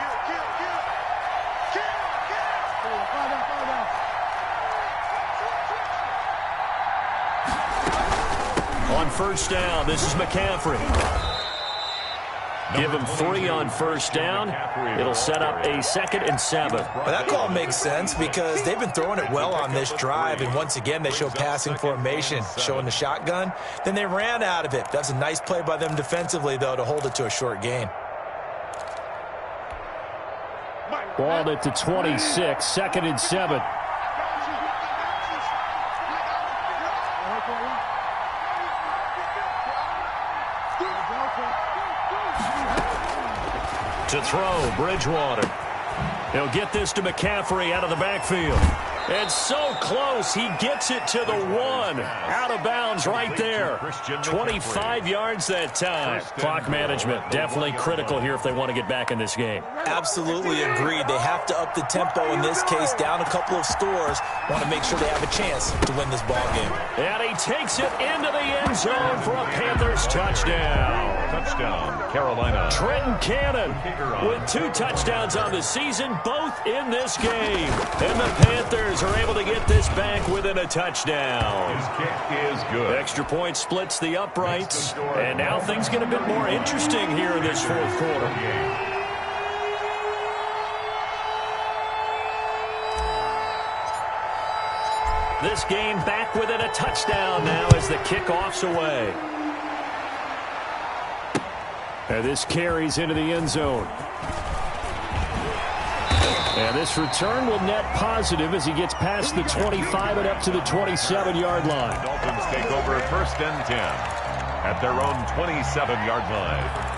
On 1st down, this is McCaffrey. Give him 3 on 1st down. It'll set up a 2nd and 7. Well, that call makes sense because they've been throwing it well on this drive, and once again they show passing formation, showing the shotgun. Then they ran out of it. That's a nice play by them defensively, though, to hold it to a short gain. Balled it to 26, 2nd and 7. To throw, Bridgewater. He'll get this to McCaffrey out of the backfield. And so close, he gets it to the 1. Out of bounds right there. 25 yards that time. Clock management, definitely critical here if they want to get back in this game. Absolutely agreed. They have to up the tempo in this case, down a couple of scores. Want to make sure they have a chance to win this ball game. And he takes it into the end zone for a Panthers touchdown. Touchdown, Carolina. Trenton Cannon with 2 touchdowns on the season, both in this game. And the Panthers are able to get this back within a touchdown. His kick is good. Extra point splits the uprights. And now things get a bit more interesting here in this 4th quarter. This game back within a touchdown now as the kickoff's away. And this carries into the end zone. And this return will net positive as he gets past the 25 and up to the 27-yard line. Dolphins take over 1st and 10 at their own 27-yard line.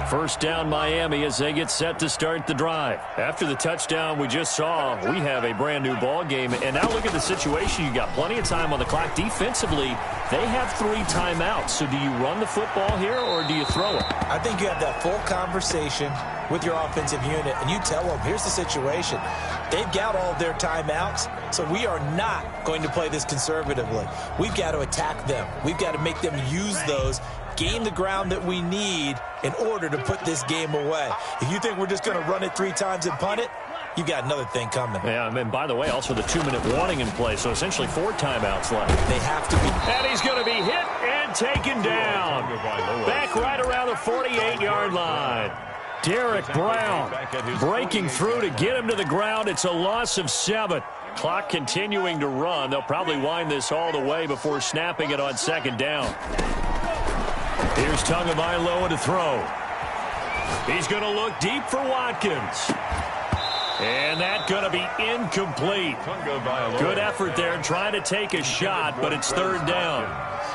1st down Miami as they get set to start the drive. After the touchdown we just saw, we have a brand new ball game. And now look at the situation. You got plenty of time on the clock. Defensively, they have 3 timeouts. So do you run the football here or do you throw it? I think you have that full conversation with your offensive unit, and you tell them, here's the situation. They've got all of their timeouts, so we are not going to play this conservatively. We've got to attack them. We've got to make them use those, gain the ground that we need in order to put this game away. If you think we're just going to run it 3 times and punt it, you got another thing coming. Yeah, and by the way, also the 2-minute warning in play, so essentially 4 timeouts left. They have to be. And he's going to be hit and taken down. Back right around the 48-yard line. Derek Brown breaking through to get him to the ground. It's a loss of 7. Clock continuing to run. They'll probably wind this all the way before snapping it on 2nd down. Here's Tagovailoa to throw. He's going to look deep for Watkins. And that's going to be incomplete. Good effort there trying to take a shot, but it's 3rd down.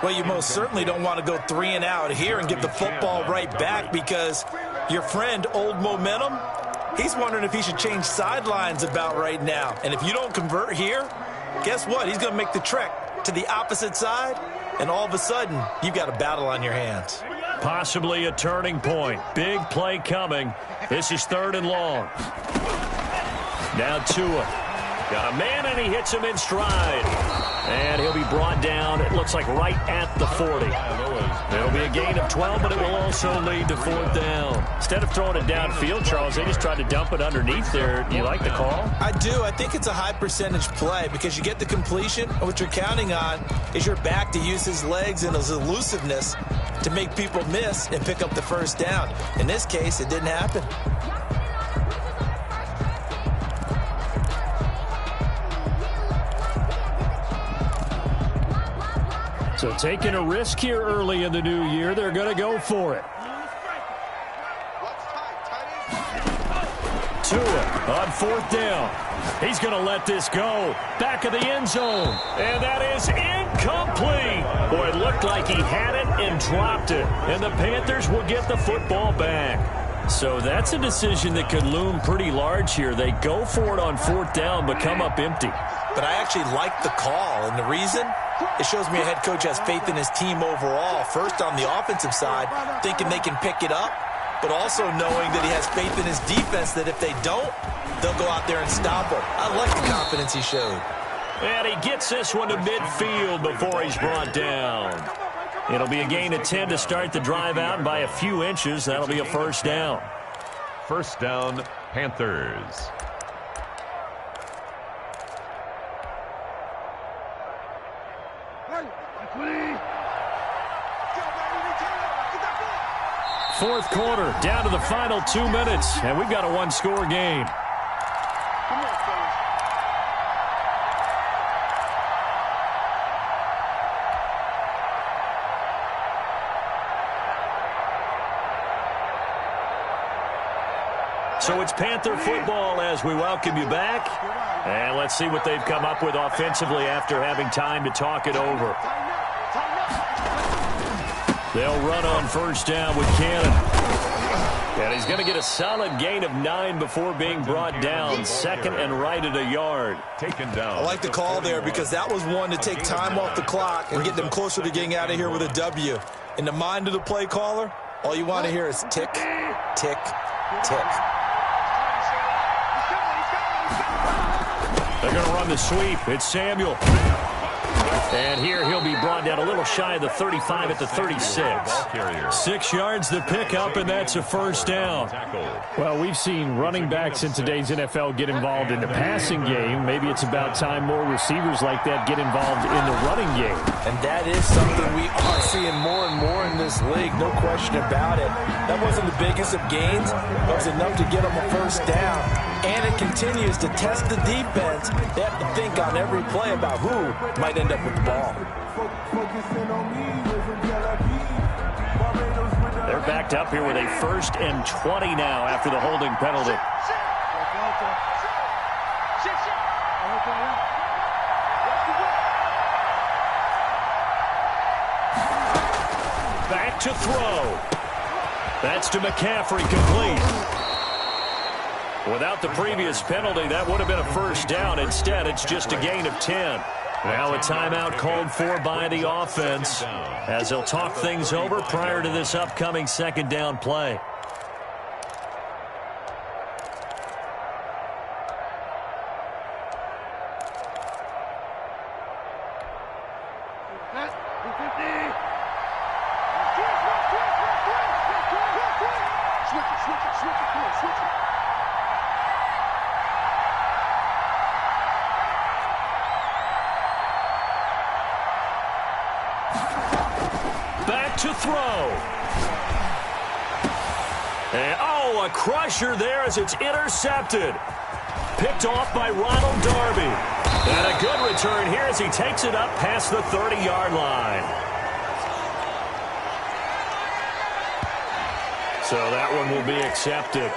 Well, you most certainly don't want to go 3 and out here and get the football right back because your friend, Old Momentum, he's wondering if he should change sidelines about right now. And if you don't convert here, guess what? He's going to make the trek to the opposite side, and all of a sudden, you've got a battle on your hands. Possibly a turning point. Big play coming. This is 3rd and long. Now Tua. Got a man, and he hits him in stride. And he'll be brought down, it looks like, right at the 40. It'll be a gain of 12, but it will also lead to 4th down. Instead of throwing it downfield, Charles, they just tried to dump it underneath there. Do you like the call? I do. I think it's a high-percentage play because you get the completion, and what you're counting on is your back to use his legs and his elusiveness to make people miss and pick up the 1st down. In this case, it didn't happen. So taking a risk here early in the new year, they're going to go for it. Tua on 4th down. He's going to let this go. Back of the end zone. And that is incomplete. Boy, it looked like he had it and dropped it. And the Panthers will get the football back. So that's a decision that could loom pretty large here. They go for it on 4th down, but come up empty. But I actually like the call, and the reason? It shows me a head coach has faith in his team overall. First, on the offensive side, thinking they can pick it up, but also knowing that he has faith in his defense that if they don't, they'll go out there and stop him. I like the confidence he showed. And he gets this one to midfield before he's brought down. It'll be a gain of 10 to start the drive out, and by a few inches, that'll be a 1st down. 1st down, Panthers. Fourth quarter, down to the final 2 minutes, and we've got a one-score game. So it's Panther football as we welcome you back. And let's see what they've come up with offensively after having time to talk it over. They'll run on 1st down with Cannon. And he's going to get a solid gain of 9 before being brought down. 2nd and right at a yard. Taken down. I like the call there because that was one to take time off the clock and get them closer to getting out of here with a W. In the mind of the play caller, all you want to hear is tick, tick, tick. They're going to run the sweep. It's Samuel. And here he'll be brought down a little shy of the 35 at the 36. 6 yards the pickup, and that's a 1st down. Well, we've seen running backs in today's NFL get involved in the passing game. Maybe it's about time more receivers like that get involved in the running game. And that is something we are seeing more and more in this league, no question about it. That wasn't the biggest of gains, but it was enough to get them a 1st down. And it continues to test the defense. They have to think on every play about who might end up with the ball. They're backed up here with a 1st and 20 now after the holding penalty. Back to throw. That's to McCaffrey, complete. Without the previous penalty, that would have been a 1st down. Instead, it's just a gain of 10. Now a timeout called for by the offense as they'll talk things over prior to this upcoming 2nd down play. To throw. And, oh, a crusher there as it's intercepted. Picked off by Ronald Darby. And a good return here as he takes it up past the 30-yard line. So that one will be accepted.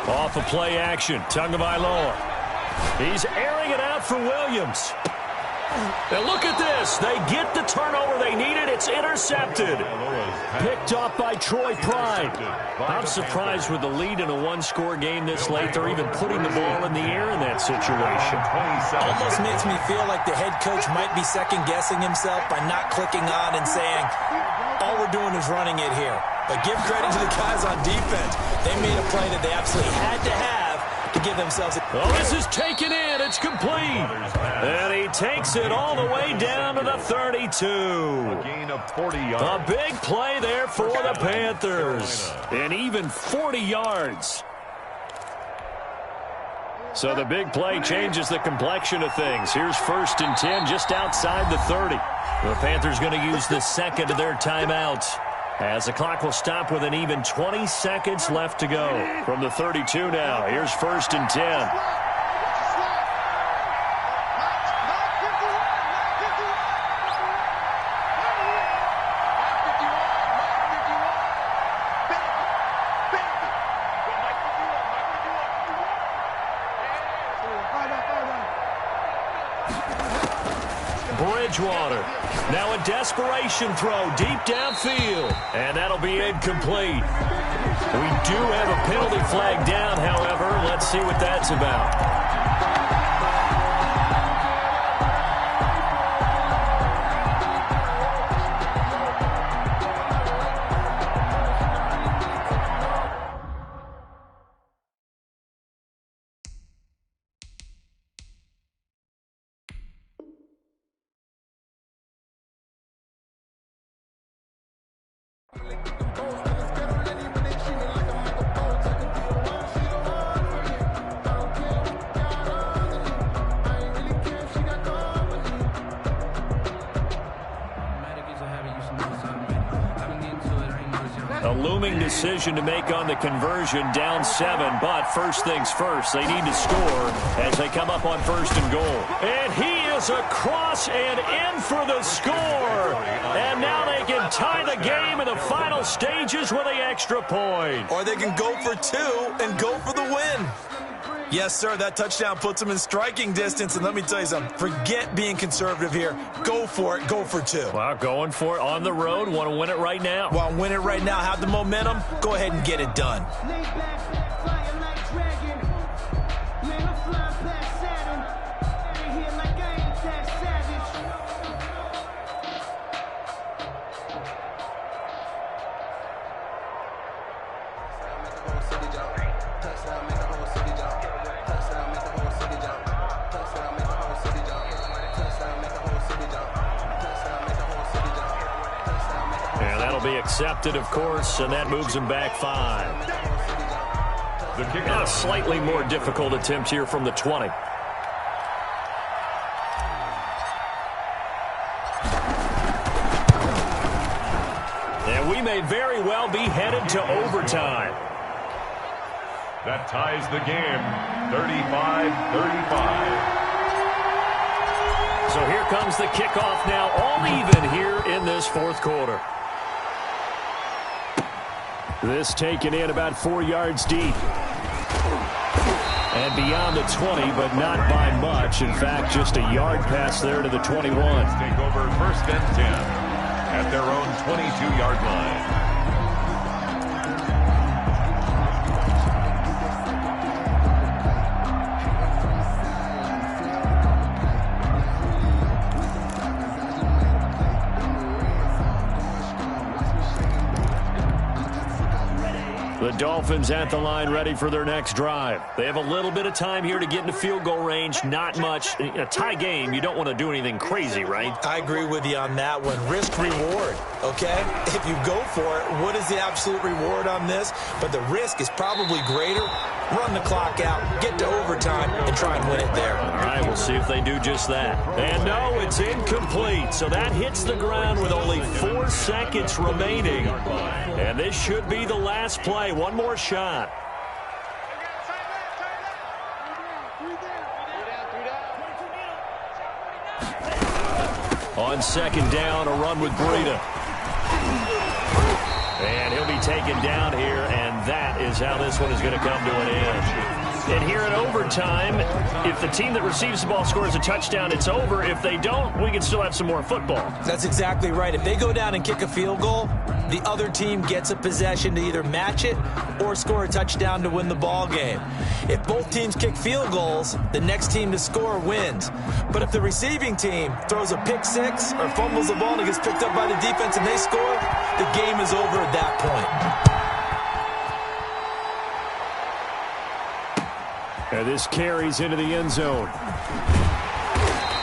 Off of play action, Tagovailoa. He's airing it out for Williams. And look at this. They get the turnover they needed. It's intercepted. Picked off by Troy Pride. I'm surprised with the lead in a one-score game this late. They're even putting the ball in the air in that situation. Almost makes me feel like the head coach might be second-guessing himself by not clicking on and saying, all we're doing is running it here. But give credit to the guys on defense. They made a play that they absolutely had to have to give themselves a... Oh, this is taken in. It's complete. And he takes it all the way down to the 32. A gain of 40 yards. A big play there for the Panthers. And even 40 yards. So the big play changes the complexion of things. Here's 1st and 10 just outside the 30. The Panthers going to use the second of their timeouts, as the clock will stop with an even 20 seconds left to go. From the 32 now, here's 1st and 10. Bridgewater. Now a desperation throw deep downfield. And that'll be incomplete. We do have a penalty flag down, however. Let's see what that's about. A looming decision to make on the conversion, down 7, but first things first, they need to score as they come up on 1st and goal. And he is across and in for the score. And now they can tie the game in the final stages with the extra point. Or they can go for 2 and go for the win. Yes, sir, that touchdown puts them in striking distance. And let me tell you something, forget being conservative here. Go for it. Go for 2. Well, going for it on the road. Want to win it right now. Want to win it right now, have the momentum, go ahead and get it done. Accepted, of course, and that moves him back 5. And a slightly more difficult attempt here from the 20. And we may very well be headed to overtime. That ties the game, 35-35. So here comes the kickoff now, all even here in this 4th quarter. This taken in about 4 yards deep. And beyond the 20, but not by much. In fact, just a yard pass there to the 21. Take over 1st and 10 at their own 22-yard line. The Dolphins at the line, ready for their next drive. They have a little bit of time here to get into field goal range. Not much. In a tie game, you don't want to do anything crazy, right? I agree with you on that one. Risk-reward, okay? If you go for it, what is the absolute reward on this? But the risk is probably greater. Run the clock out, get to overtime, and try and win it there. All right, we'll see if they do just that. And no, it's incomplete. So that hits the ground with only 4 seconds remaining. And this should be the last play. One more shot. On 2nd down, a run with Breida. And he'll be taken down here, and that is how this one is going to come to an end. And here in overtime, if the team that receives the ball scores a touchdown, it's over. If they don't, we can still have some more football. That's exactly right. If they go down and kick a field goal, the other team gets a possession to either match it or score a touchdown to win the ball game. If both teams kick field goals, the next team to score wins. But if the receiving team throws a pick six or fumbles the ball and it gets picked up by the defense and they score, the game is over at that point. And this carries into the end zone.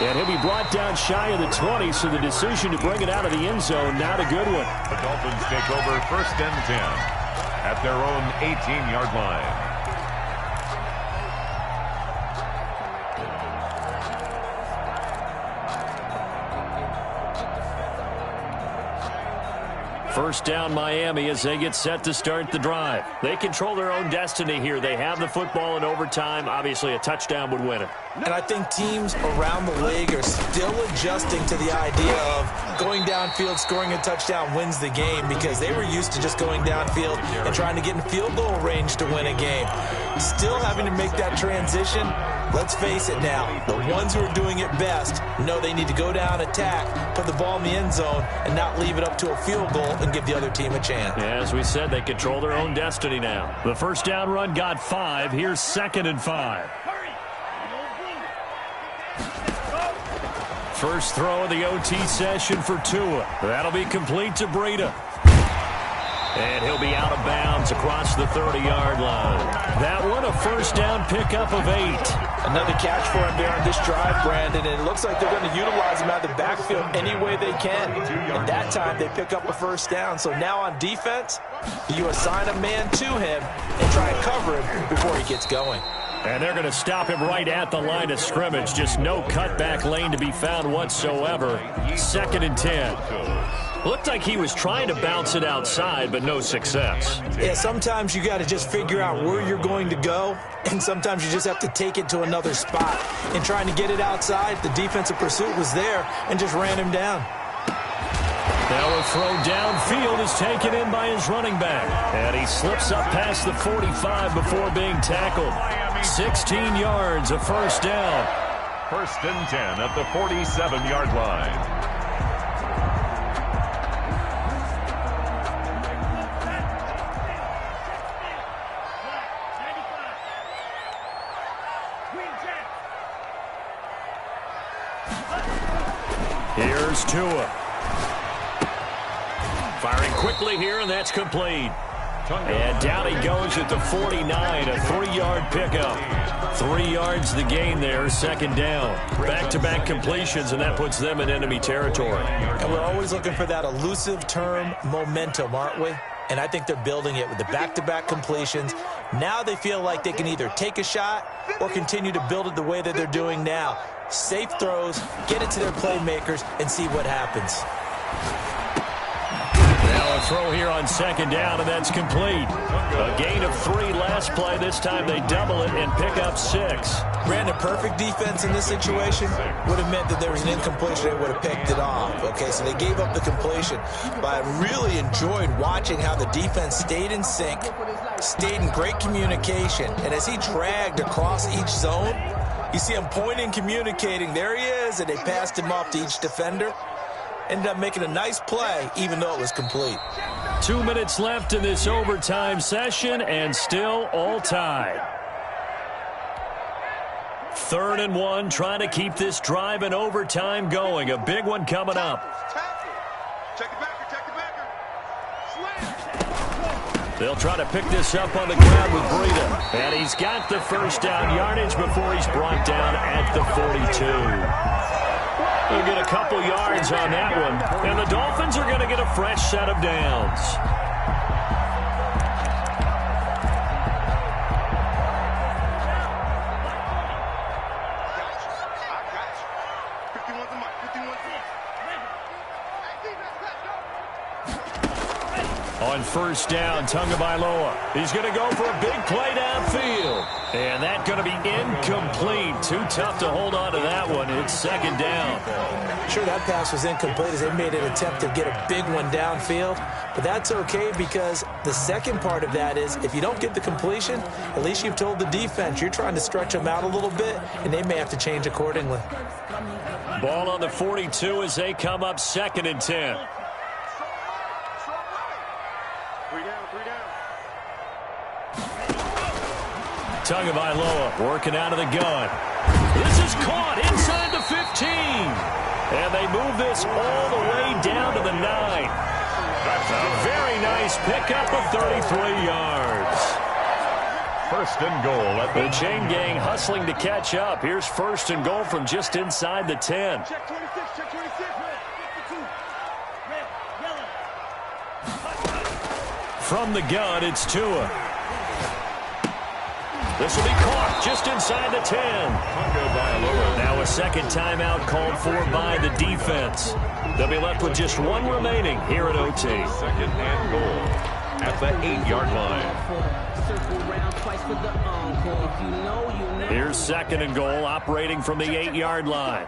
And he'll be brought down shy of the 20, so the decision to bring it out of the end zone, not a good one. The Dolphins take over 1st and 10 at their own 18-yard line. First down Miami as they get set to start the drive. They control their own destiny here. They have the football in overtime. Obviously, a touchdown would win it. And I think teams around the league are still adjusting to the idea of going downfield, scoring a touchdown wins the game, because they were used to just going downfield and trying to get in field goal range to win a game. Still having to make that transition. Let's face it now, the ones who are doing it best know they need to go down, attack, put the ball in the end zone, and not leave it up to a field goal and give the other team a chance. Yeah, as we said, they control their own destiny now. The first down run got 5. Here's 2nd and 5. First throw of the OT session for Tua. That'll be complete to Breida. And he'll be out of bounds across the 30-yard line. That one, a first down pickup of 8. Another catch for him there on this drive, Brandon, and it looks like they're going to utilize him out of the backfield any way they can. And that time, they pick up a first down. So now on defense, you assign a man to him and try and cover him before he gets going. And they're going to stop him right at the line of scrimmage. Just no cutback lane to be found whatsoever. 2nd and 10. Looked like he was trying to bounce it outside, but no success. Yeah, sometimes you got to just figure out where you're going to go, and sometimes you just have to take it to another spot. And trying to get it outside, the defensive pursuit was there and just ran him down. Now a throw downfield is taken in by his running back. And he slips up past the 45 before being tackled. 16 yards, a first down. 1st and 10 at the 47-yard line. Here's Tua. Firing quickly here, and that's complete. And down he goes at the 49, a 3-yard pickup. 3 yards the gain there, 2nd down. Back-to-back completions, and that puts them in enemy territory. And we're always looking for that elusive term, momentum, aren't we? And I think they're building it with the back-to-back completions. Now they feel like they can either take a shot or continue to build it the way that they're doing now. Safe throws, get it to their playmakers, and see what happens. Now a throw here on 2nd down, and that's complete. A gain of 3 last play. This time they double it and pick up 6. Brandon, perfect defense in this situation would have meant that there was an incompletion. They would have picked it off. Okay, so they gave up the completion. But I really enjoyed watching how the defense stayed in sync, stayed in great communication. And as he dragged across each zone, you see him pointing, communicating. There he is, and they passed him off to each defender. Ended up making a nice play, even though it was complete. 2 minutes left in this overtime session, and still all tied. 3rd and 1, trying to keep this drive in overtime going. A big one coming up. They'll try to pick this up on the ground with Breida. And he's got the first down yardage before he's brought down at the 42. They'll get a couple yards on that one. And the Dolphins are going to get a fresh set of downs. On first down, Tagovailoa. He's going to go for a big play downfield. And that's going to be incomplete. Too tough to hold on to that one. It's second down. Sure, that pass was incomplete as they made an attempt to get a big one downfield. But that's okay because the second part of that is if you don't get the completion, at least you've told the defense you're trying to stretch them out a little bit, and they may have to change accordingly. Ball on the 42 as they come up 2nd and 10. Tagovailoa working out of the gun. This is caught inside the 15. And they move this all the way down to the 9. That's a very nice pickup of 33 yards. First and goal at the chain gang hustling to catch up. Here's first and goal from just inside the 10. Check 26, check 26. Red, 52. Red, yellow. From the gun, it's Tua. This will be caught just inside the 10. Now a second timeout called for by the defense. They'll be left with just one remaining here at OT. Second and goal at the 8-yard line. Here's second and goal operating from the 8-yard line.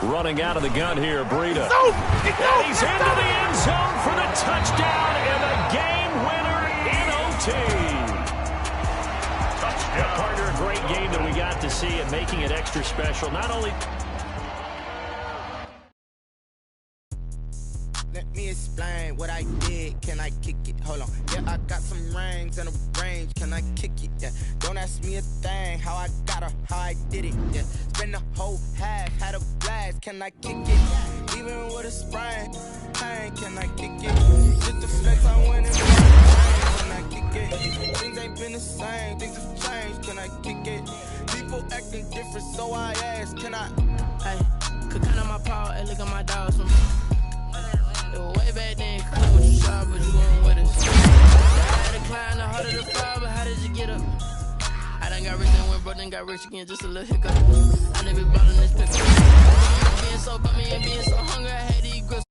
Running out of the gun here, Breida. And he's into the end zone for the touchdown and the game winner in OT. Yeah, partner, a great game that we got to see and making it extra special. Not only... Let me explain what I did. Can I kick it? Hold on. Yeah, I got some rings and a range. Can I kick it? Yeah. Don't ask me a thing. How I got her, how I did it. Yeah. Spend the whole half, had a blast. Can I kick it? Even with a sprain. Hey, can I kick it? Just the flex I went in. Can I kick it? Things ain't been the same. Things have changed. Can I kick it? People acting different, so I ask. Can I? Hey, could count on my power and look at my dogs. Way back then, come with you sharp, but you weren't with us. I had to climb the heart of the fire, but how did you get up? I done got rich and went broke, then got rich again, just a little hiccup. I never been ballin' this pickup. Being so bummy and being so hungry, I had these grips